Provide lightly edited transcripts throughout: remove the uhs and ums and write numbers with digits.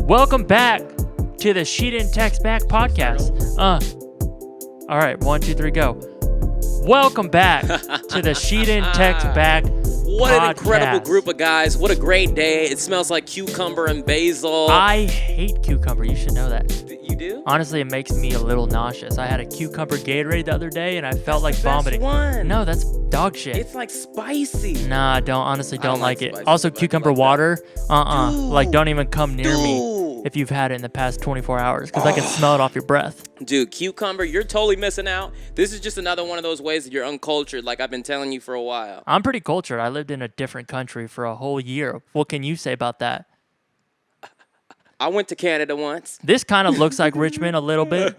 Welcome back to the She Didn't Text Back podcast. All right, 1, 2, 3, go. Welcome back to the She Didn't Text Back What podcast. an incredible group of guys. What a great day. It smells like cucumber and basil. I hate cucumber. You should know that. You do? Honestly, it makes me a little nauseous. I had a cucumber Gatorade the other day, and I felt like the best vomiting. one. No, that's dog shit. It's like spicy. Nah, don't like it. spicy, Also, but I cucumber like that. water, Dude. like don't even come near me Dude. if you've had it in the past 24 hours, because I can smell it off your breath. Dude, cucumber, you're totally missing out. This is just another one of those ways that you're uncultured, like I've been telling you for a while. I'm pretty cultured. I lived in a different country for a whole year. What can you say about that? I went to Canada once. This kind of looks like Richmond a little bit,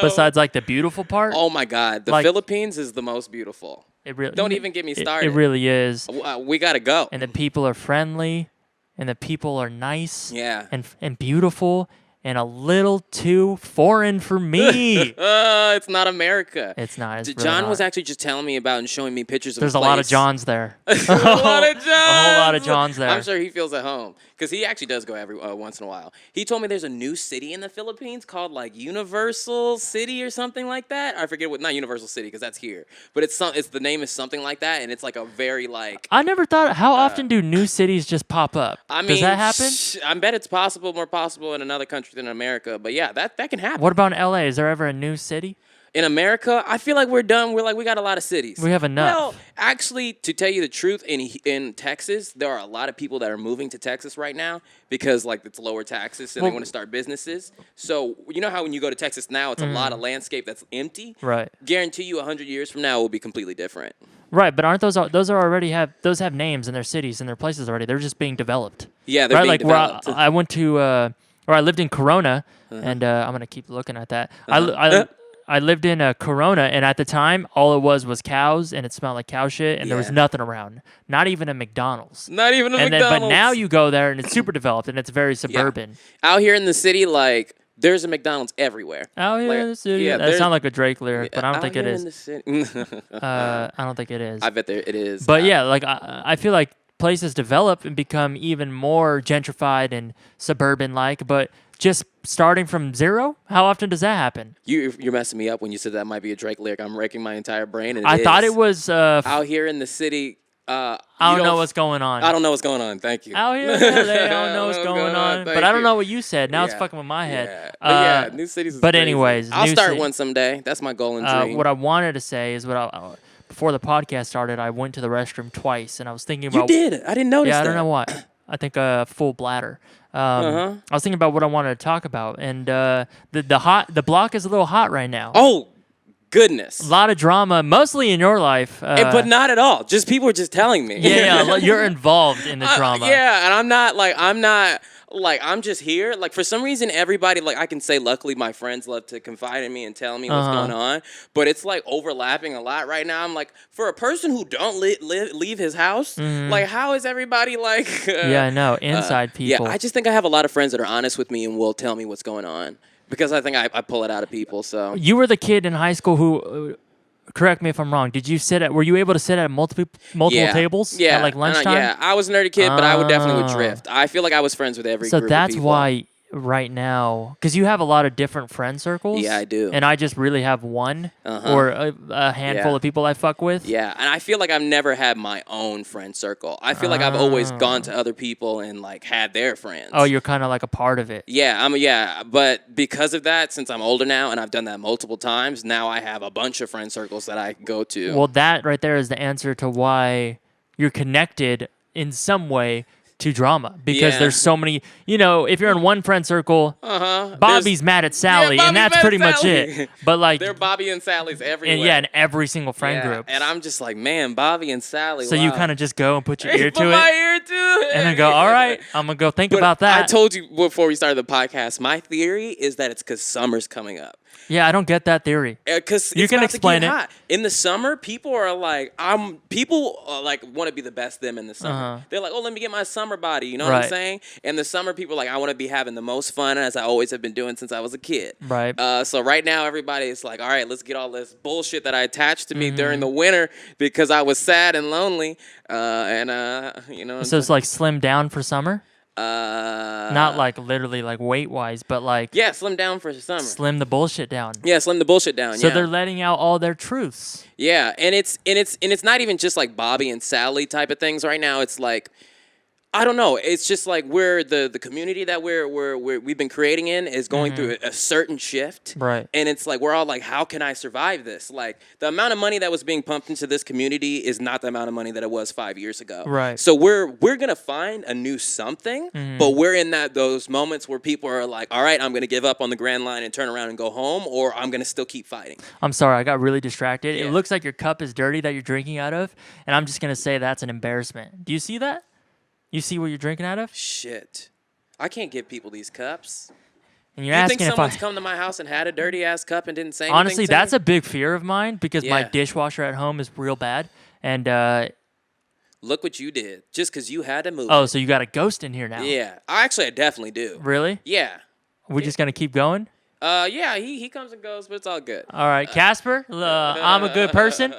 besides like the beautiful part. Oh my God, the Like- Philippines is the most beautiful. It really Don't even get me It started. really is. We gotta go. And the people are friendly, and the people are nice, Yeah. and beautiful, and a little too foreign for me. It's not America. It's not. It's really John not. was actually just telling me about and showing me pictures of There's a a lot of place. Johns there. A lot of Johns. A whole lot of Johns there. I'm sure he feels at home because he actually does go every once in a while. He told me there's a new city in the Philippines called like Universal City or something like that. I forget what, not Universal City because that's here, but it's the name is something like that, and it's like a very like. I never thought. How often do new cities just pop up? I mean, Does that happen? I bet it's more possible in another country than America, but yeah, that can happen. What about in LA? Is there ever a new city? In America, I feel like we're done. We got a lot of cities. We have enough. Well, actually, to tell you the truth, in Texas, there are a lot of people that are moving to Texas right now because like it's lower taxes and they want to start businesses. So you know how when you go to Texas now, it's a lot of landscape that's empty. Right. Guarantee you, 100 years from now, it will be completely different. Right, but aren't those are already have names in their cities and their places already? They're just being developed. Yeah, they're Right, being like where developed. I went to, or I lived in Corona, and I'm gonna keep looking at that. I lived in Corona, and at the time, all it was cows, and it smelled like cow shit, and there was Yeah. nothing around, not even a McDonald's. Not even a And then, McDonald's. but now you go there, and it's super developed, and it's very suburban. Out here in the city, like there's a McDonald's everywhere. Out here Like, in the city, yeah, that there's- sounds like a Drake lyric, but I don't Out think it here is. in the city. I don't think it is. I bet it is. But yeah, like I feel like places develop and become even more gentrified and suburban-like, but just starting from zero, how often does that happen? You're messing me up when you said that might be a Drake lyric. I'm wrecking my entire brain. And I thought is. it was. Out here in the city. I don't know what's going on. I don't know what's going on. Thank you. Out here in LA, I don't know what's going on. Thank But I don't you. know what you said. Now it's Yeah. fucking with my head. Yeah. But yeah, new cities. Is but crazy. anyways, I'll new start city- one someday. That's my goal and dream. What I wanted to say is before the podcast started, I went to the restroom twice, and I was thinking you about. did. I didn't notice Yeah, that. I don't know why. I think full bladder. I was thinking about what I wanted to talk about, and the block is a little hot right now. Oh, goodness. A lot of drama, mostly in your life. But not at all. Just people are just telling me. yeah, you're involved in the drama. Yeah, and I'm just here. Like, for some reason, everybody, like, I can say, luckily, my friends love to confide in me and tell me what's going on. But it's, like, overlapping a lot right now. I'm like, for a person who don't leave his house, like, how is everybody, like... Yeah, I know. Inside people. Yeah, I just think I have a lot of friends that are honest with me and will tell me what's going on. Because I think I pull it out of people, so... You were the kid in high school who... correct me if I'm wrong. Were you able to sit at multiple tables? Yeah. At like lunchtime? Yeah, I was a nerdy kid, but I would definitely drift. I feel like I was friends with every So group of that's people. why right now, because you have a lot of different friend circles. Yeah, I do. And I just really have one or a handful Yeah. of people I fuck with. Yeah, and I feel like I've never had my own friend circle. I feel like I've always gone to other people and like had their friends. Oh, you're kind of like a part of it. Yeah, but because of that, since I'm older now and I've done that multiple times, now I have a bunch of friend circles that I go to. Well, that right there is the answer to why you're connected in some way to drama, because Yeah. there's so many, if you're in one friend circle, Bobby's mad at Sally, Bobby's and that's mad at pretty much Sally. it. But like, They're Bobby and Sally's everywhere. and yeah, in every single friend Yeah, group. and I'm just like, man, Bobby and Sally. So you kind of just go and put your ear put to my it, ear to it, and then go, all right, I'm gonna go think But about that. I told you before we started the podcast, my theory is that it's because summer's coming up. Yeah, I don't get that theory. Because You can explain it. Hot. In the summer, people are like, want to be the best them in the summer. They're like, oh, let me get my summer body. You know what Right. I'm saying? In the summer, people are like, I want to be having the most fun, as I always have been doing since I was a kid. Right. So right now, everybody is like, all right, let's get all this bullshit that I attached to me Mm-hmm. during the winter because I was sad and lonely. You know. So it's like slim down for summer. Not like literally like weight wise, but like Yeah, slim down for the summer. slim the bullshit down. Yeah, slim the bullshit down. So yeah. they're letting out all their truths. Yeah, and it's not even just like Bobby and Sally type of things right now. It's like, I don't know. It's just like we're the community that we've been creating in is going through a certain shift. Right. And it's like we're all like, how can I survive this? Like the amount of money that was being pumped into this community is not the amount of money that it was 5 years ago. Right. So we're gonna find a new something, but we're in those moments where people are like, all right, I'm gonna give up on the Grand Line and turn around and go home, or I'm gonna still keep fighting. I'm sorry, I got really distracted. Yeah. It looks like your cup is dirty that you're drinking out of, and I'm just gonna say that's an embarrassment. Do you see that? You see what you're drinking out of? Shit. I can't give people these cups. And you're You think asking if someone's I. come to my house and had a dirty ass cup and didn't say anything? Honestly, to that's me? a big fear of mine because my Yeah. dishwasher at home is real bad. And Look what you did. Just because you had to move. oh, so you got a ghost in here now? Yeah. I definitely do. Really? Yeah. We're just gonna keep going? Yeah, he comes and goes, but it's all good. All right, Casper. I'm a good person.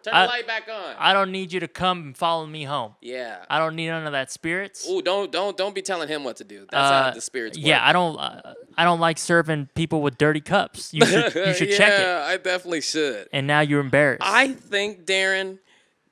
Turn the light back on. I don't need you to come and follow me home. Yeah. I don't need none of that spirits. Ooh, don't be telling him what to do. That's how the spirits work. Yeah, I don't like serving people with dirty cups. You should check it. Yeah, I definitely should. And now you're embarrassed. I think, Darren,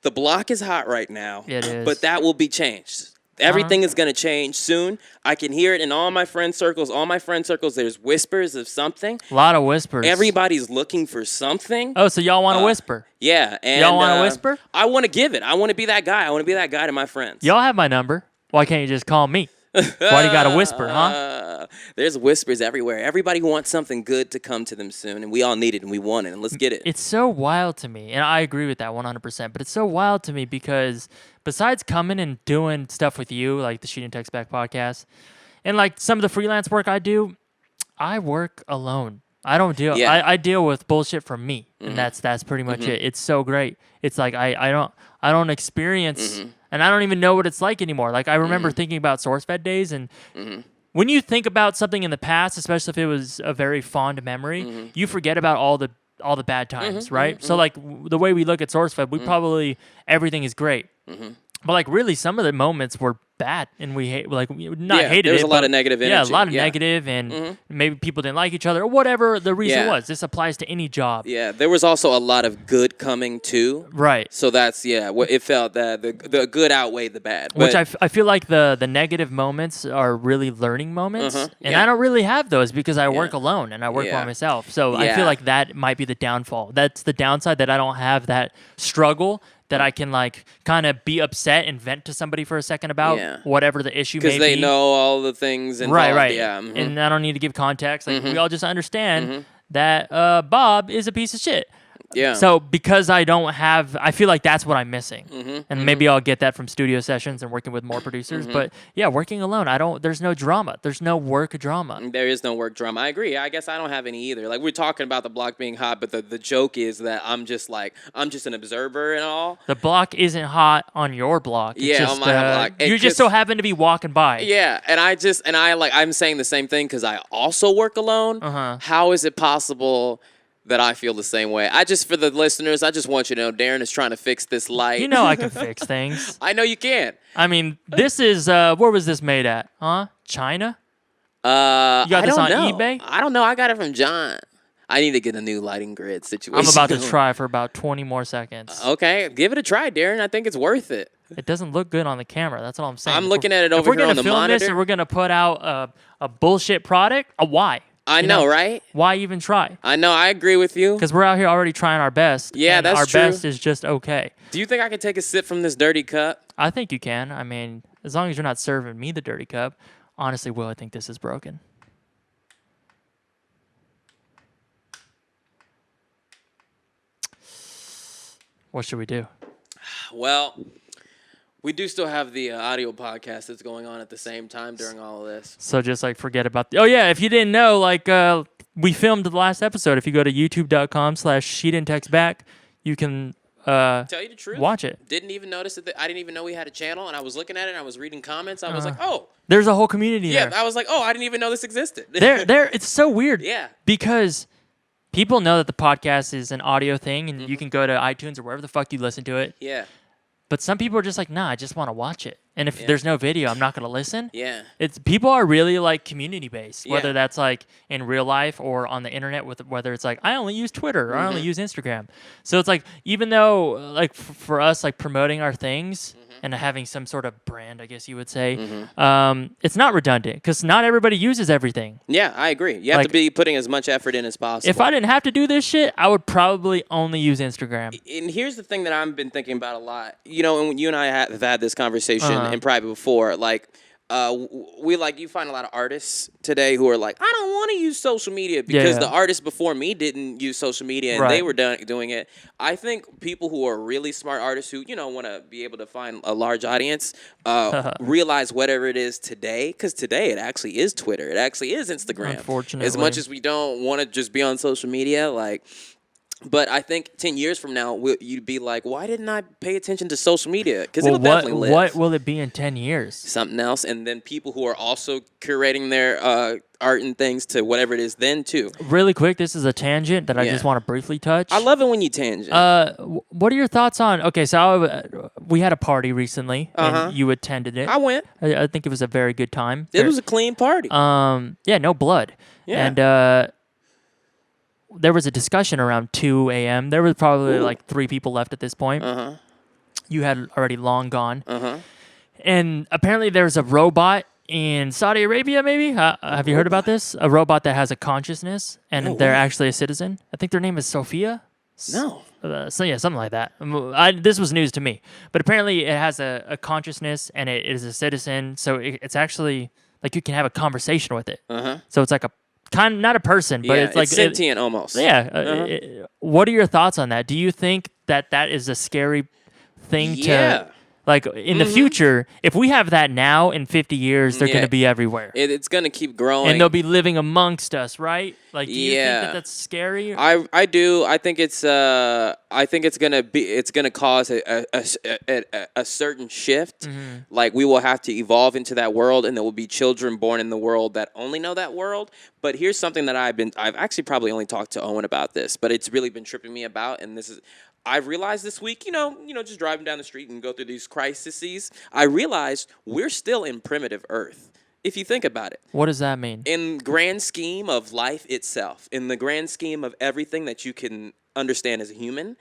the block is hot right now. It is. But that will be changed. Everything is going to change soon. I can hear it in all my friend circles. All my friend circles, there's whispers of something. A lot of whispers. Everybody's looking for something. Oh, so y'all want to whisper? Yeah. And, Y'all wanna whisper? I want to give it. I want to be that guy. I want to be that guy to my friends. Y'all have my number. Why can't you just call me? Why do you got to whisper, huh? There's whispers everywhere. Everybody wants something good to come to them soon, and we all need it, and we want it, and let's get it. It's so wild to me, and I agree with that 100%, but it's so wild to me because besides coming and doing stuff with you, like the Shoot and Text Back podcast, and like some of the freelance work I do, I work alone. I don't deal. Yeah. I deal with bullshit from me, and that's pretty much it. It's so great. It's like I don't experience, and I don't even know what it's like anymore. Like I remember thinking about SourceFed days, and when you think about something in the past, especially if it was a very fond memory, you forget about all the bad times, right? So like the way we look at SourceFed, we probably everything is great. But like really, some of the moments were bad, and we hated there was it. a lot but of negative Yeah, a energy. lot of Yeah. negative, and maybe people didn't like each other, or whatever the reason Yeah. was. This applies to any job, Yeah, there was also a lot of good coming too. right? So that's what it felt that the good outweighed the bad. Which But I feel like the negative moments are really learning moments, and yeah. I don't really have those because I work alone and I work Yeah. by myself. So I Yeah. feel like that might be the downfall. That's the downside, that I don't have that struggle that I can like kind of be upset and vent to somebody for a second about Yeah. whatever the issue may because they be. know all the things involved. Right. Yeah. And I don't need to give context. Like we all just understand that Bob is a piece of shit. Yeah. So because I don't have, I feel like that's what I'm missing, and maybe I'll get that from studio sessions and working with more producers. But yeah, working alone, there's no drama. There's no work drama. There is no work drama. I agree. I guess I don't have any either. Like we're talking about the block being hot, but the joke is that I'm just an observer and all. The block isn't hot on your block. It's Yeah, just, on my block. It You just so happen to be walking by. Yeah, and I'm saying the same thing because I also work alone. How is it possible that I feel the same way? For the listeners, I just want you to know Darren is trying to fix this light. You know I can fix things. I know you can. I mean, this is where was this made at? Huh? China? You got I this don't on know. eBay? I don't know. I got it from John. I need to get a new lighting grid situation. I'm about to going. try for about 20 more seconds. Okay, give it a try, Darren. I think it's worth it. It doesn't look good on the camera. That's all I'm saying. I'm looking at it over if we're here gonna on the film this monitor. and we're gonna put out a bullshit product, why? I You know, right? Why even try? I know. I agree with you. Because we're out here already trying our best. Yeah, and that's our true. best is just okay. Do you think I can take a sip from this dirty cup? I think you can. I mean, as long as you're not serving me the dirty cup. Honestly, Will, I think this is broken. What should we do? Well, we do still have the audio podcast that's going on at the same time during all of this. So just like forget about. Oh yeah, if you didn't know, like we filmed the last episode. If you go to youtube.com/sheetandtextback, you can Tell you the truth, watch it. Didn't even notice it. I didn't even know we had a channel, and I was looking at it, and I was reading comments. I was like, oh, There's a whole community yeah. there. I was like, oh, I didn't even know this existed. There. It's so weird. Yeah. Because people know that the podcast is an audio thing, and you can go to iTunes or wherever the fuck you listen to it. Yeah. But some people are just like, nah, I just want to watch it. And if Yeah. there's no video, I'm not going to listen. Yeah. It's people are really like community based, Yeah. whether that's like in real life or on the internet. With whether it's like I only use Twitter or I only use Instagram. So it's like even though like for us like promoting our things and having some sort of brand, I guess you would say, it's not redundant because not everybody uses everything. Yeah, I agree. You have Like- to be putting as much effort in as possible. If I didn't have to do this shit, I would probably only use Instagram. And here's the thing that I've been thinking about a lot. You know, and you and I have had this conversation Uh-huh. in private before. Like, you find a lot of artists today who are like, I don't want to use social media because Yeah. the artists before me didn't use social media and Right. they were doing it. I think people who are really smart artists who, want to be able to find a large audience, realize whatever it is today, because today it actually is Twitter. It actually is Instagram. Unfortunately. As much as we don't want to just be on social media, like... But I think 10 years from now, you'd be like, why didn't I pay attention to social media? Because it'll definitely live. What will it be in 10 years? Something else. And then people who are also curating their art and things to whatever it is then, too. Really quick, this is a tangent that I Yeah. just want to briefly touch. I love it when you tangent. What are your thoughts on? Okay, so we had a party recently, Uh-huh. and you attended it. I went. I think it was a very good time. It was a clean party. Yeah, no blood. Yeah. And there was a discussion around 2 a.m. There was probably like 3 people left at this point. Uh-huh. You had already long gone. Uh-huh. And apparently there's a robot in Saudi Arabia, maybe? Have you heard about this? A robot that has a consciousness, and No they're way. actually a citizen. I think their name is Sophia. No. So yeah, something like that. This was news to me, but apparently it has a consciousness and it is a citizen. So it's actually like you can have a conversation with it. Uh-huh. So it's like not a person, but Yeah, it's like sentient almost. what are your thoughts on that? Do you think that is a scary thing Yeah. to like in the future? If we have that now, in 50 years, they're Yeah. going to be everywhere. It's going to keep growing. And they'll be living amongst us, right? Like, do you think Yeah. that's scary? I do. I think it's gonna cause a certain shift. Like we will have to evolve into that world, and there will be children born in the world that only know that world. But here's something that I've actually probably only talked to Owen about this, but it's really been tripping me about, and this is. I've realized this week, just driving down the street and go through these crises, I realized we're still in primitive Earth. If you think about it. What does that mean? In grand scheme of life itself, in the grand scheme of everything that you can understand as a human,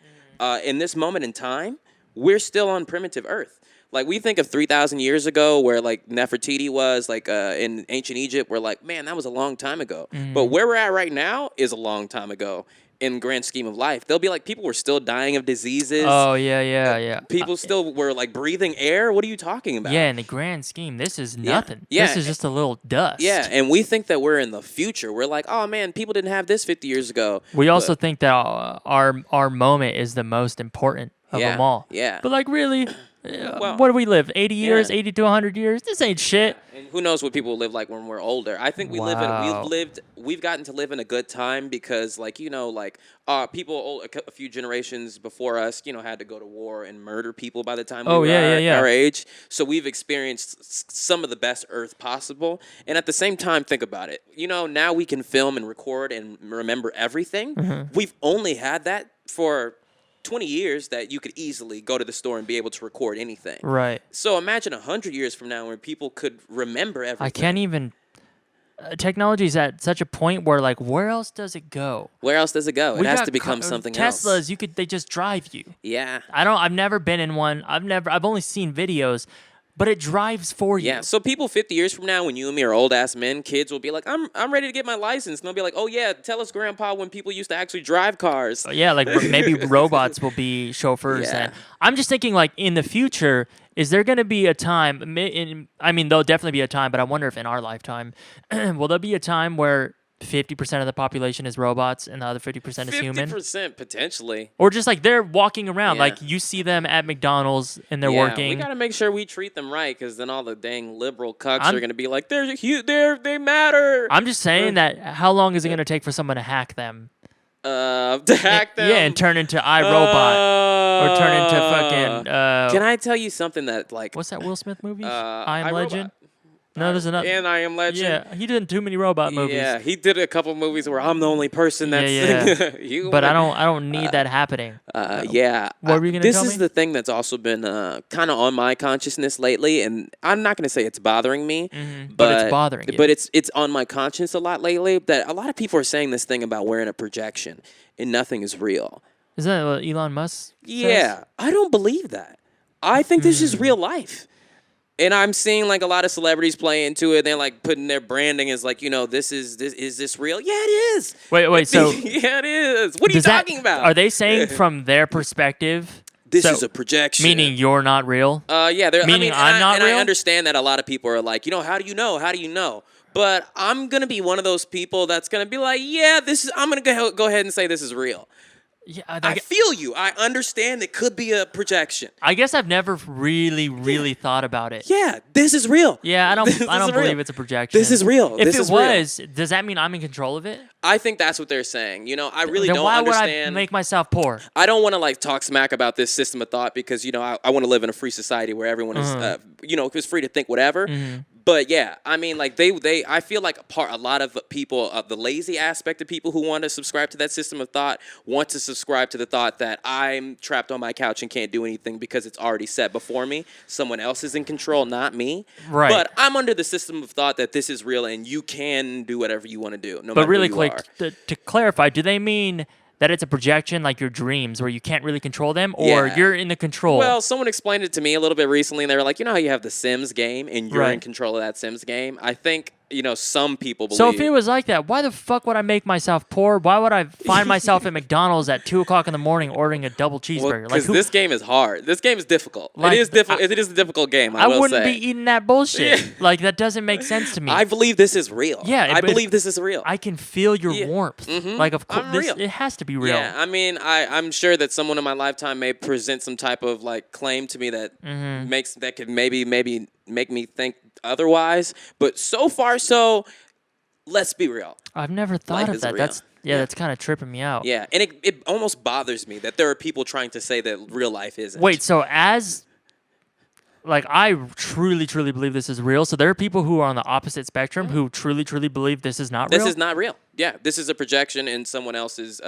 in this moment in time, we're still on primitive Earth. Like we think of 3,000 years ago where like Nefertiti was like in ancient Egypt, we're like, man, that was a long time ago. But where we're at right now is a long time ago. In grand scheme of life, they'll be like people were still dying of diseases. Oh, yeah. People still were like breathing air. What are you talking about? Yeah, in the grand scheme, this is nothing. Yeah. This is just a little dust. Yeah, and we think that we're in the future. We're like, oh man, people didn't have this 50 years ago. We also think that our moment is the most important of Yeah, them all. yeah. But like really, Well, what do we live? 80 years, yeah. 80 to 100 years? This ain't shit. And who knows what people live like when we're older? I think Wow. we've gotten to live in a good time because people a few generations before us, had to go to war and murder people by the time we were our age. So we've experienced some of the best Earth possible. And at the same time, think about it. Now we can film and record and remember everything. Mm-hmm. We've only had that for 20 years that you could easily go to the store and be able to record anything. Right. So imagine 100 years from now when people could remember everything. I can't even. Technology's at such a point where like, where else does it go? Where else does it go? It We has got to become something else. Teslas, they just drive you. Yeah. I've never been in one. I've only seen videos, but it drives for you. Yeah. So people 50 years from now, when you and me are old ass men, kids will be like, I'm ready to get my license. And they'll be like, oh yeah, tell us, Grandpa, when people used to actually drive cars. Yeah, like maybe robots will be chauffeurs. Yeah. And I'm just thinking, like, in the future, is there going to be a time? There'll definitely be a time, but I wonder if in our lifetime, will there be a time where 50% of the population is robots and the other 50% is human? 50% potentially. Or just like they're walking around, Yeah. like you see them at McDonald's and they're We working. gotta make sure we treat them right, because then all the dang liberal cucks I'm- are gonna be like, they matter. I'm just saying that how long is it going to take for someone to hack them? To hack them. Yeah, and turn into iRobot. Or turn into fucking. Can I tell you something that like? What's that Will Smith movie? I, I Am Robot. Legend. No, there's another. And I Am Legend. Yeah, he did too many robot movies. Yeah, he did a couple movies where I'm the only person that's. Yeah. But I don't need that happening. Yeah. What were you gonna This tell is me? the thing that's also been kind of on my consciousness lately, and I'm not gonna say it's bothering me, But it's bothering you. But it's on my conscience a lot lately. That a lot of people are saying this thing about wearing a projection and nothing is real. Is that what Elon Musk says? Yeah, I don't believe that. I think this is real life. And I'm seeing like a lot of celebrities play into it. They're like putting their branding as like, is this real? Yeah, it is. Wait, so yeah, it is. What are you talking about? Are they saying from their perspective? This is a projection. Meaning you're not real? Yeah. Meaning I'm not real? I understand that a lot of people are like, how do you know? How do you know? But I'm gonna be one of those people that's gonna be like, yeah, I'm gonna go ahead and say this is real. Yeah, I feel you. I understand it could be a projection. I guess I've never really thought about it. Yeah, this is real. Yeah, I don't believe it's a projection. This is real. If this it is was, real. does that mean I'm in control of it? I think that's what they're saying. I really then don't why understand. would I make myself poor? I don't want to like talk smack about this system of thought because I want to live in a free society where everyone is is free to think whatever. But yeah, I mean, like I feel like a lot of people, the lazy aspect of people who want to subscribe to that system of thought want to subscribe to the thought that I'm trapped on my couch and can't do anything because it's already set before me. Someone else is in control, not me. Right. But I'm under the system of thought that this is real and you can do whatever you want to do. No But matter really who you quick, are. to clarify, do they mean that it's a projection like your dreams where you can't really control them, or Yeah. you're in the control? Well, someone explained it to me a little bit recently, and they were like, how you have the Sims game, and you're in Right. control of that Sims game? I think, some people believe... So if it was like that, why the fuck would I make myself poor? Why would I find myself at McDonald's at 2:00 in the morning ordering a double cheeseburger? Because this game is hard. This game is difficult. Like, it is difficult. It is a difficult game, I will wouldn't say. be eating that bullshit. Like, that doesn't make sense to me. I believe this is real. Yeah, I but believe this is real. I can feel your warmth. Like, of course, I'm real. it has to be real. Yeah, I mean, I'm sure that someone in my lifetime may present some type of like claim to me that that could maybe make me think otherwise. But so far, let's be real. I've never thought Life of is that. real. That's kind of tripping me out. Yeah, and it almost bothers me that there are people trying to say that real life isn't. Wait, so I truly believe this is real. So there are people who are on the opposite spectrum who truly believe this is not real. This is not real. Yeah, this is a projection in someone else's.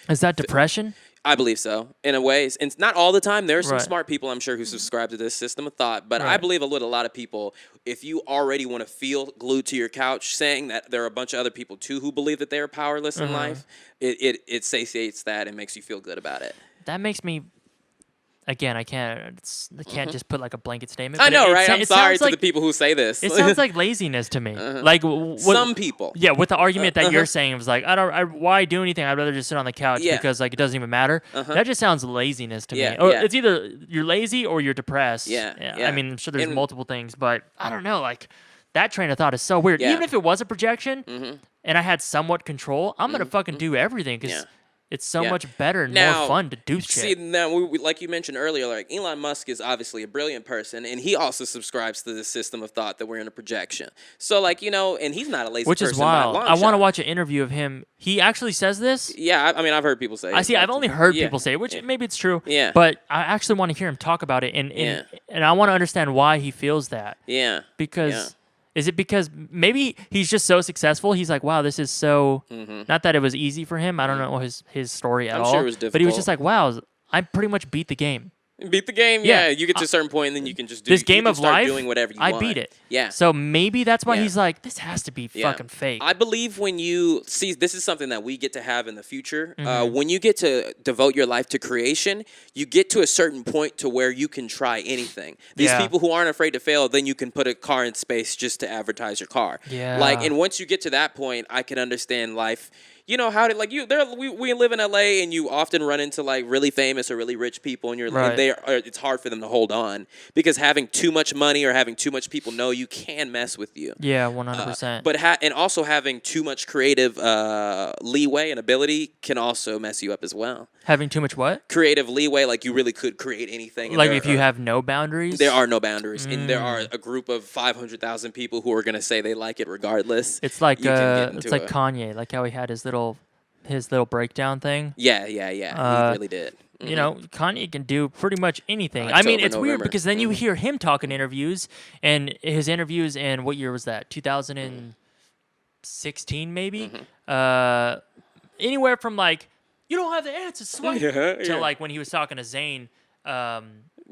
Is that depression? I believe so, in a way. And not all the time. There are some Right. smart people, I'm sure, who subscribe to this system of thought. But I Right. believe a lot of people, if you already want to feel glued to your couch, saying that there are a bunch of other people, too, who believe that they are powerless in life, it satiates that and makes you feel good about it. That makes me. Again, I can't just put like a blanket statement. I but know, it right? sa- I'm it sorry sounds to like, the people who say this. It sounds like laziness to me. Like Some people. Yeah, with the argument that you're saying, it was like, why do anything? I'd rather just sit on the couch Yeah. because like it doesn't even matter. That just sounds laziness to Yeah, me. Or yeah. it's either you're lazy or you're depressed. Yeah, I yeah. mean, I'm sure there's And- multiple things, but I don't know. Like that train of thought is so weird. Yeah. Even if it was a projection and I had somewhat control, I'm gonna fucking do everything because Yeah. it's so Yeah. much better and Now, more fun to do See, shit. now, like you mentioned earlier, like Elon Musk is obviously a brilliant person, and he also subscribes to this system of thought that we're in a projection. So, like, and he's not a lazy Which person is by a wild. long I want to shot. watch an interview of him. He actually says this. Yeah, I mean, I've heard people say. I it, see. but- I've only heard yeah. people say it, which Yeah. maybe it's true. Yeah. But I actually want to hear him talk about it, and I want to understand why he feels that. Yeah. Because Yeah. is it because maybe he's just so successful? He's like, wow, this is so. Not that it was easy for him. I don't know his story at I'm all. sure it was But he was difficult. just like, wow, I pretty much beat the game. Beat the game. Yeah. Yeah. You get to a certain point, and then you can just do This you game can of start life, doing whatever you I want. beat it. Yeah. So maybe that's why Yeah. he's like, this has to be fucking fake. I believe when you see, this is something that we get to have in the future. Mm-hmm. When you get to devote your life to creation, you get to a certain point to where you can try anything. These Yeah. people who aren't afraid to fail, then you can put a car in space just to advertise your car. Yeah. Like, and once you get to that point, I can understand life. You know how to like you there we live in LA and you often run into like really famous or really rich people and Right. it's hard for them to hold on because having too much money or having too much people know you can mess with you. Yeah, 100%. But and also having too much creative leeway and ability can also mess you up as well. Having too much what? Creative leeway, like you really could create anything. and Like there if you are- have no boundaries? there are no boundaries, and there are a group of 500,000 people who are going to say they like it regardless. It's like You can get into Kanye, like how he had his little breakdown thing. Yeah, he really did. you know, Kanye can do pretty much anything. I mean, October, it's weird November. because then you hear him talk in interviews, and his interviews in what year was that? 2016 maybe. Anywhere from like, you don't have the answers, swipe, to like when he was talking to Zayn.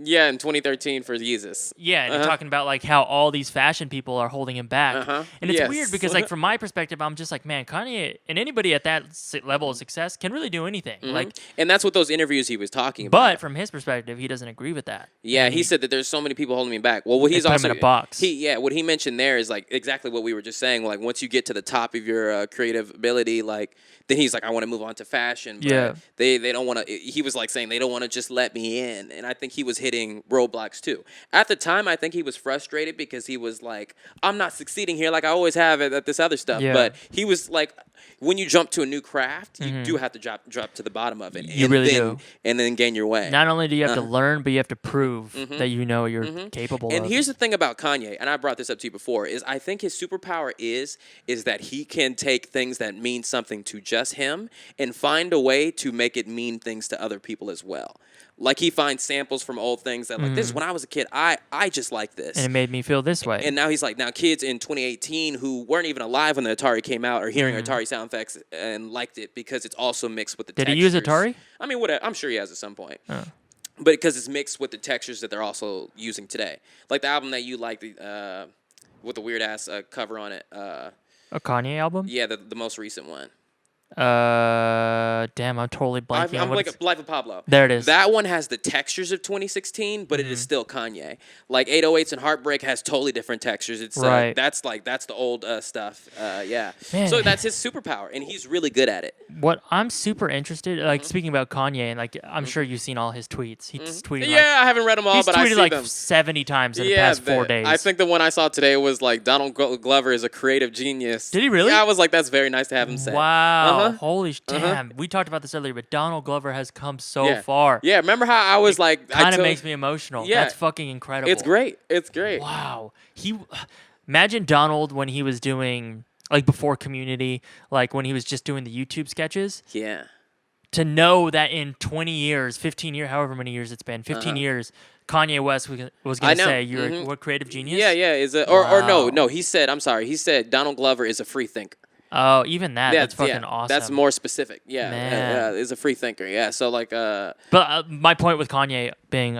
Yeah, in 2013 for Yeezus. Yeah, and talking about like how all these fashion people are holding him back, and it's Yes. weird because like from my perspective, I'm just like, man, Kanye and anybody at that level of success can really do anything. Like, And that's what those interviews he was talking about. but from his perspective, he doesn't agree with that. Yeah, he said that there's so many people holding me back. Well, what he's put him also in a box. What he mentioned there is like exactly what we were just saying. Like once you get to the top of your creative ability, like then he's like, I want to move on to fashion. But Yeah. they don't want to. He was like saying they don't want to just let me in, and I think he was hitting roadblocks too. At the time, I think he was frustrated because he was like, I'm not succeeding here like I always have at this other stuff. Yeah. But he was like, when you jump to a new craft, you do have to drop to the bottom of it. You and really then, do. And then gain your way. Not only do you have to learn, but you have to prove that you know you're capable And of. here's the thing about Kanye, and I brought this up to you before, is I think his superpower is that he can take things that mean something to just him and find a way to make it mean things to other people as well. Like he finds samples from old things that like this when I was a kid, I just like this. and it made me feel this way. And now he's like, now kids in 2018 who weren't even alive when the Atari came out are hearing Atari sound effects and liked it because it's also mixed with the Did textures. he use Atari? I mean, I'm sure he has at some point. But because it's mixed with the textures that they're also using today. Like the album that you like, with the weird-ass cover on it. A Kanye album? Yeah, the most recent one. Damn, I'm totally blanking. I'm on what like it's- Life of Pablo. There it is. That one has the textures of 2016, but it is still Kanye. Like 808s and Heartbreak has totally different textures. It's Right. that's the old stuff. Yeah. Man. So that's his superpower, and he's really good at it. What I'm super interested, like speaking about Kanye, and like I'm sure you've seen all his tweets. He's tweeted like, Yeah, I haven't read them all, he's but I tweeted see like them. 70 times in the past 4 days. I think the one I saw today was like Donald Glover is a creative genius. Did he really? Yeah, I was like, that's very nice to have him say. Wow, holy damn! We talked about this earlier, but Donald Glover has come so far. Yeah, remember how I was like, Kind of makes me emotional. Yeah. That's fucking incredible. It's great. It's great. Wow. Imagine Donald when he was doing like before Community, like when he was just doing the YouTube sketches. Yeah. To know that in 20 years, 15 years, however many years it's been, 15 years, Kanye West was going to say, "You're a creative genius." Yeah. Or Wow. no. He said, I'm sorry. He said Donald Glover is a free thinker. Oh, even that. That's fucking awesome. That's more specific. Yeah. Man. Is a free thinker. Yeah. So like, But my point with Kanye being,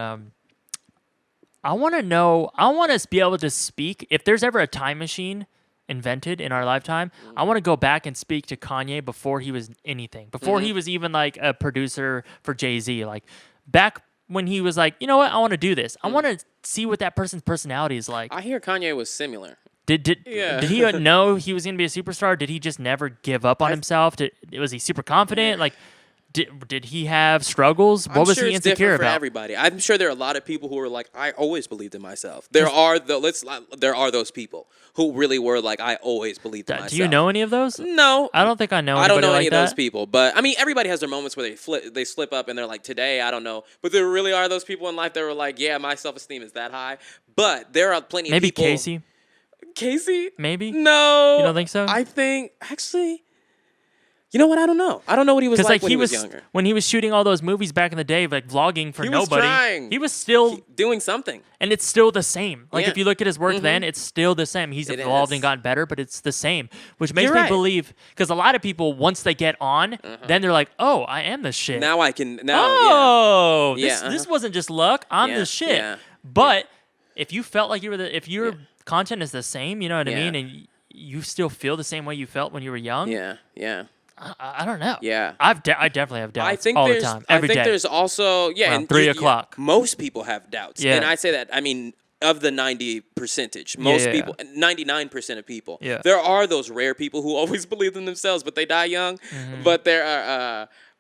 I want to be able to speak. If there's ever a time machine invented in our lifetime, I want to go back and speak to Kanye before he was anything, before he was even like a producer for Jay-Z. Like back when he was like, you know what, I want to do this. I want to see what that person's personality is like. I hear Kanye was similar. Did Yeah. he know he was going to be a superstar? Did he just never give up on himself? Was he super confident? Like, did he have struggles? What was he insecure for about? everybody. I'm sure there are a lot of people who are like, I always believed in myself. There are those people who really were like, I always believed in myself. Do you know any of those? No, I don't think I know. I don't know anybody any like of those that. people, but I mean, everybody has their moments where they slip up and they're like, today I don't know. But there really are those people in life that were like, yeah, my self-esteem is that high. But there are plenty Maybe of people. Casey. Casey? Maybe. No. You don't think so? I think actually. You know what? I don't know. I don't know what he was like when he was younger. When he was shooting all those movies back in the day, like vlogging for He was nobody. trying. He was still Doing something. and it's still the same. Like Yeah. if you look at his work then, it's still the same. He's It evolved is. and gotten better, but it's the same. Which makes You're me right. believe because a lot of people once they get on, then they're like, "Oh, I am the shit." Now I can. Now, oh, Yeah, this wasn't just luck. I'm Yeah, the shit. yeah. But if you felt like you were if your content is the same, you know what I Yeah. mean, and you still feel the same way you felt when you were young. Yeah. Yeah. I don't know. Yeah. I definitely have doubts I think all the there's. time, I every think day. there's also Around and 3 you- o'clock. Most people have doubts, Yeah. and I say that. I mean, of the 90 percentage, most yeah. people, 99% of people. Yeah. There are those rare people who always believe in themselves, but they die young. Mm-hmm. But there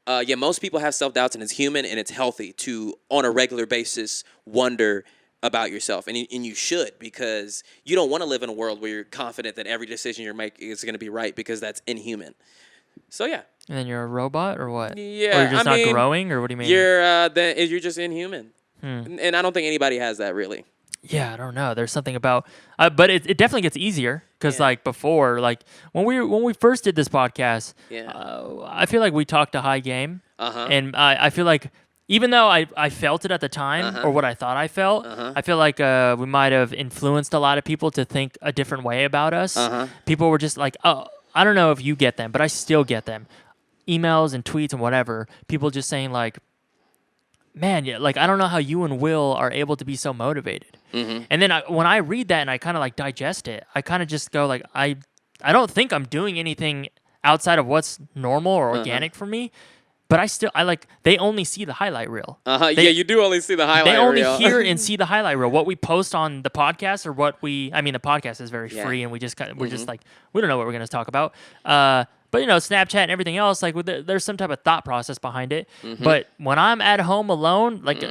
are. Most people have self doubts, and it's human and it's healthy to, on a regular basis, wonder about yourself, and you should, because you don't want to live in a world where you're confident that every decision you're making is going to be right, because that's inhuman. So yeah, And then you're a robot or what? Yeah, Or you're just I not mean, growing or what do you mean? you're just inhuman, and I don't think anybody has that really. Yeah, I don't know. There's something about, but it definitely gets easier because Yeah. like before, like when we first did this podcast, Yeah. I feel like we talked a high game, Uh-huh. and I feel like even though I felt it at the time or what I thought I felt, I feel like we might have influenced a lot of people to think a different way about us. People were just like, oh, I don't know if you get them, but I still get them. Emails and tweets and whatever. People just saying like, man, yeah, like I don't know how you and Will are able to be so motivated. And then when I read that and I kind of like digest it, I kind of just go like, I don't think I'm doing anything outside of what's normal or organic for me. But I like, they only see the highlight reel. Yeah, you do only see the highlight reel. They only hear and see the highlight reel. What we post on the podcast or the podcast is very free and we're just like, we don't know what we're going to talk about. But, Snapchat and everything else, like there's some type of thought process behind it. But when I'm at home alone, like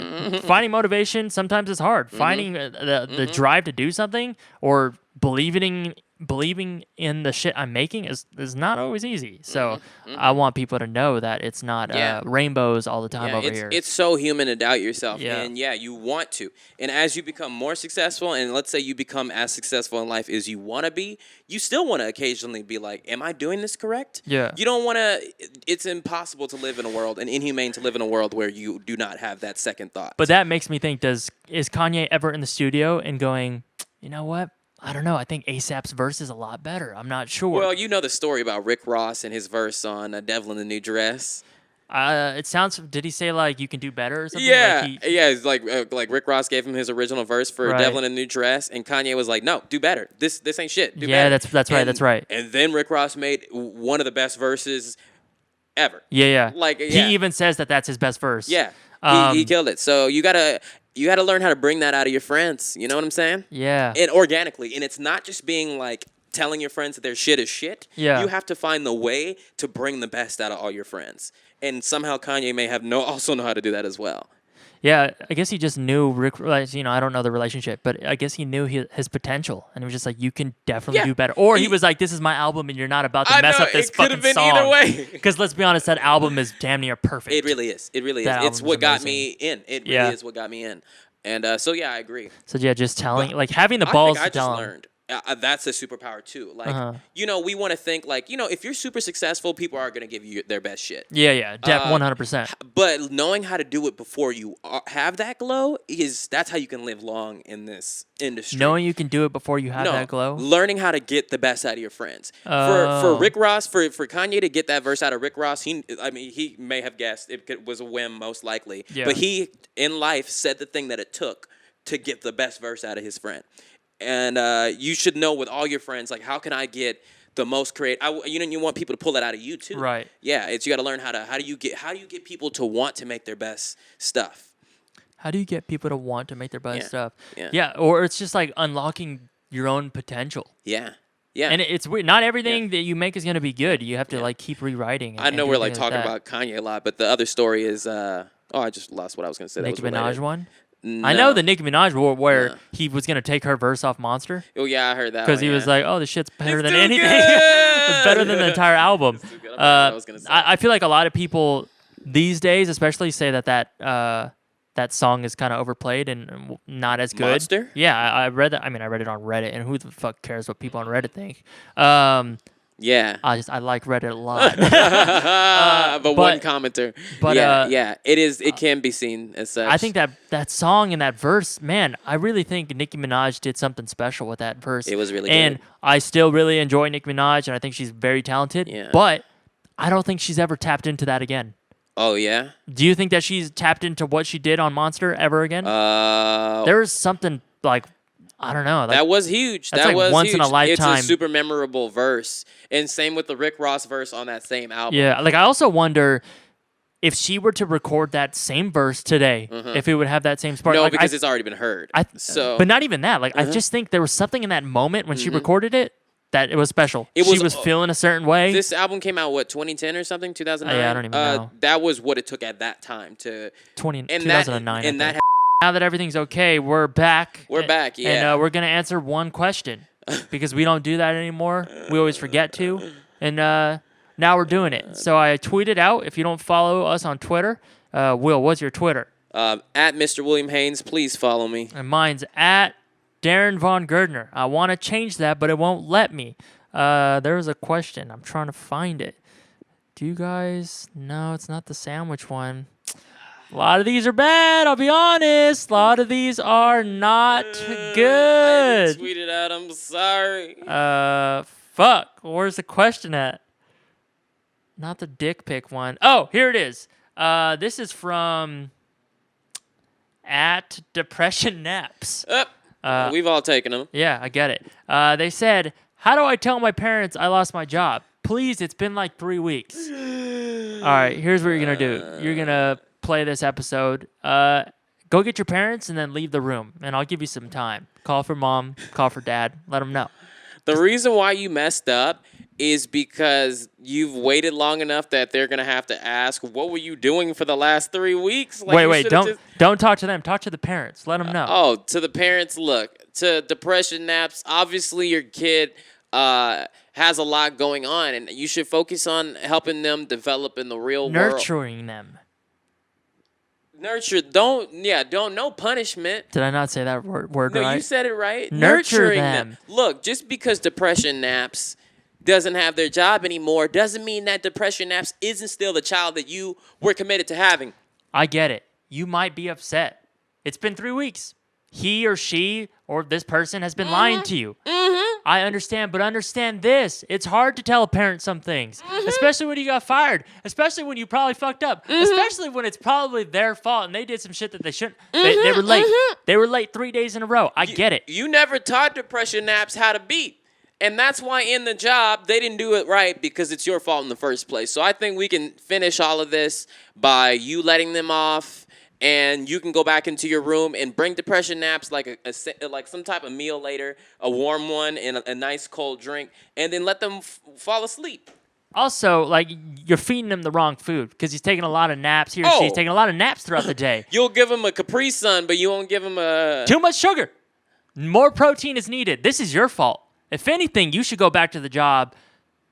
finding motivation sometimes is hard. Finding the drive to do something or believing in the shit I'm making is not always easy. So I want people to know that it's not rainbows all the time over here. It's so human to doubt yourself. Yeah. And you want to. And as you become more successful, and let's say you become as successful in life as you want to be, you still want to occasionally be like, am I doing this correct? Yeah. You don't want to, it's impossible to live in a world, and inhumane to live in a world where you do not have that second thought. But that makes me think, is Kanye ever in the studio and going, you know what? I don't know. I think ASAP's verse is a lot better. I'm not sure. Well, you know the story about Rick Ross and his verse on Devil in the New Dress. It sounds. Did he say like you can do better or something? Yeah, It's like Rick Ross gave him his original verse for Devil in a New Dress, and Kanye was like, "No, do better. This ain't shit. Do better." That's right. That's right. And then Rick Ross made one of the best verses ever. Yeah. Like he even says that that's his best verse. Yeah, he killed it. So you gotta learn how to bring that out of your friends. You know what I'm saying? Yeah. And organically, and it's not just being like telling your friends that their shit is shit. Yeah. You have to find the way to bring the best out of all your friends. And somehow Kanye may also know how to do that as well. Yeah, I guess he just knew Rick. I don't know the relationship, but I guess he knew his potential, and he was just like, "You can definitely do better." Or he was like, "This is my album, and you're not about to mess up this fucking song." It could have been either way. Because let's be honest, that album is damn near perfect. It really is. It really is. It's what got me in. It really is what got me in. And so I agree. So just telling, like having the balls to tell him. Learned. That's a superpower too. Like, we want to think like, if you're super successful, people are going to give you their best shit. Yeah, 100%. But knowing how to do it before you have that glow that's how you can live long in this industry. Knowing you can do it before you have that glow? Learning how to get the best out of your friends. For Rick Ross, for Kanye to get that verse out of Rick Ross, he may have guessed it was a whim most likely. Yeah. But he, in life, said the thing that it took to get the best verse out of his friend. And you should know with all your friends, like, how can I get the most creative? You want people to pull that out of you too, right? Yeah, you got to learn how do you get people to want to make their best stuff? How do you get people to want to make their best stuff? Yeah, or it's just like unlocking your own potential. Yeah. And it's weird. Not everything that you make is going to be good. You have to like keep rewriting. I know we're like talking about Kanye a lot, but the other story is I just lost what I was going to say. Nicki Minaj one. No. I know the Nicki Minaj where he was going to take her verse off Monster. Oh, yeah, I heard that. Because he was like, oh, this shit's better than anything. It's better than the entire album. I feel like a lot of people these days especially say that song is kind of overplayed and not as good. Monster? Yeah, I read that. I mean, I read it on Reddit, and who the fuck cares what people on Reddit think? Yeah. I like Reddit a lot. but one commenter. But it can be seen as such. I think that song and that verse, man, I really think Nicki Minaj did something special with that verse. It was really and good. I still really enjoy Nicki Minaj, and I think she's very talented. Yeah. But I don't think she's ever tapped into that again. Oh, yeah? Do you think that she's tapped into what she did on Monster ever again? There's something like, I don't know. That was huge. That was once in a lifetime. It's a super memorable verse. And same with the Rick Ross verse on that same album. Yeah, like I also wonder if she were to record that same verse today, if it would have that same spark. No, like, because it's already been heard. But not even that. Like I just think there was something in that moment when she recorded it that it was special. She was feeling a certain way. This album came out, 2010 or something? 2009? Yeah, I don't even know. That was what it took at that time to... 2009. Now that everything's okay, we're back. We're back, yeah. And we're going to answer one question because we don't do that anymore. We always forget to. And now we're doing it. So I tweeted out, if you don't follow us on Twitter, Will, what's your Twitter? At Mr. William Haynes, please follow me. And mine's at Darren Von Girdner. I want to change that, but it won't let me. There's a question. I'm trying to find it. Do you guys... No, it's not the sandwich one. A lot of these are bad. I'll be honest. A lot of these are not I good. tweeted out. I'm sorry. Fuck. Where's the question at? Not the dick pic one. Oh, here it is. This is from at Depression Naps. We've all taken them. Yeah, I get it. They said, "How do I tell my parents I lost my job? Please, it's been like 3 weeks." All right, here's what you're gonna do. You're gonna play this episode. Go get your parents and then leave the room, and I'll give you some time. Call for mom, call for dad, let them know. The reason why you messed up is because you've waited long enough that they're gonna have to ask, "What were you doing for the last 3 weeks?" Like, Wait, don't talk to them. Talk to the parents. Let them know. Oh, to the parents, look, to Depression Naps, obviously your kid has a lot going on, and you should focus on helping them develop in the real world. Nurturing them. Nurture, no punishment. Did I not say that word No, right? you said it right. Nurture Nurturing them. Look, just because Depression Naps doesn't have their job anymore doesn't mean that Depression Naps isn't still the child that you were committed to having. I get it. You might be upset. It's been 3 weeks. He or she or this person has been lying to you. I understand, but understand this. It's hard to tell a parent some things, especially when you got fired, especially when you probably fucked up, especially when it's probably their fault and they did some shit that they shouldn't. They were late. They were late 3 days in a row. I get it. You never taught Depression Naps how to beat. And that's why in the job, they didn't do it right because it's your fault in the first place. So I think we can finish all of this by you letting them off, and you can go back into your room and bring Depression Naps like like some type of meal later, a warm one and a nice cold drink, and then let them fall asleep. Also, like, you're feeding him the wrong food because he's taking a lot of naps. He or she's taking a lot of naps throughout the day. You'll give him a Capri Sun, but you won't give him a... Too much sugar. More protein is needed. This is your fault. If anything, you should go back to the job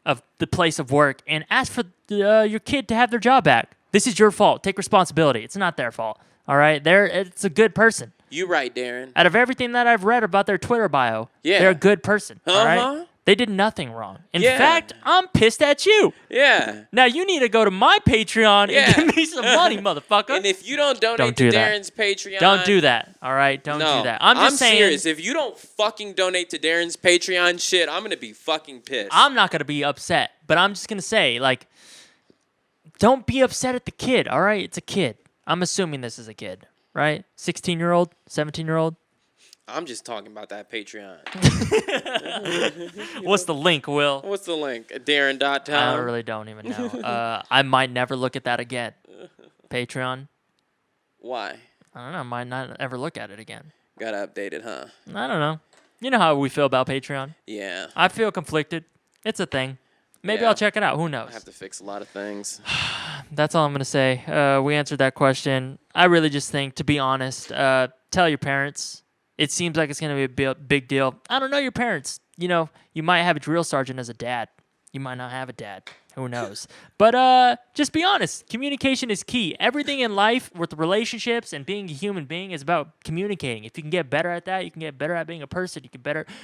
of the place of work and ask for your kid to have their job back. This is your fault. Take responsibility. It's not their fault. All right? It's a good person. You right, Darren. Out of everything that I've read about their Twitter bio, Yeah. they're a good person. All right? They did nothing wrong. In Yeah. fact, I'm pissed at you. Yeah. Now you need to go to my Patreon and give me some money, motherfucker. And if you don't donate Don't do to that. Darren's Patreon... Don't do that. All right? Don't No, do that. I'm just saying. serious. If you don't fucking donate to Darren's Patreon shit, I'm gonna be fucking pissed. I'm not going to be upset, but I'm just going to say, like, don't be upset at the kid, all right? It's a kid. I'm assuming this is a kid, right? 16-year-old, 17-year-old. I'm just talking about that Patreon. What's the link, Will? What's the link? Darren.com? I really don't even know. I might never look at that again. Patreon. Why? I don't know. I might not ever look at it again. Gotta update it, huh? I don't know. You know how we feel about Patreon. Yeah. I feel conflicted. It's a thing. Maybe Yeah. I'll check it out. Who knows? I have to fix a lot of things. That's all I'm going to say. We answered that question. I really just think, to be honest, tell your parents. It seems like it's going to be a big deal. I don't know your parents. You know, you might have a drill sergeant as a dad. You might not have a dad. Who knows? But just be honest. Communication is key. Everything in life with relationships and being a human being is about communicating. If you can get better at that, you can get better at being a person. You can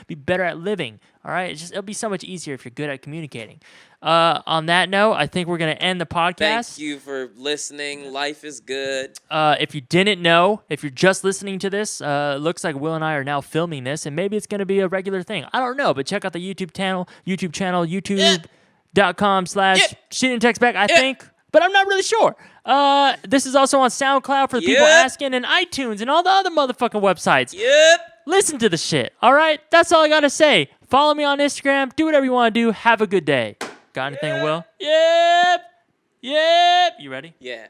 be better at living. All right? It'll be so much easier if you're good at communicating. On that note, I think we're going to end the podcast. Thank you for listening. Life is good. If you didn't know, if you're just listening to this, looks like Will and I are now filming this, and maybe it's going to be a regular thing. I don't know, but check out the YouTube channel, youtube.com/shitandtextback, I think, but I'm not really sure. This is also on SoundCloud for the people asking, and iTunes and all the other motherfucking websites. Yep. Listen to the shit, all right? That's all I got to say. Follow me on Instagram. Do whatever you want to do. Have a good day. Got anything, Will? Yep. You ready? Yeah.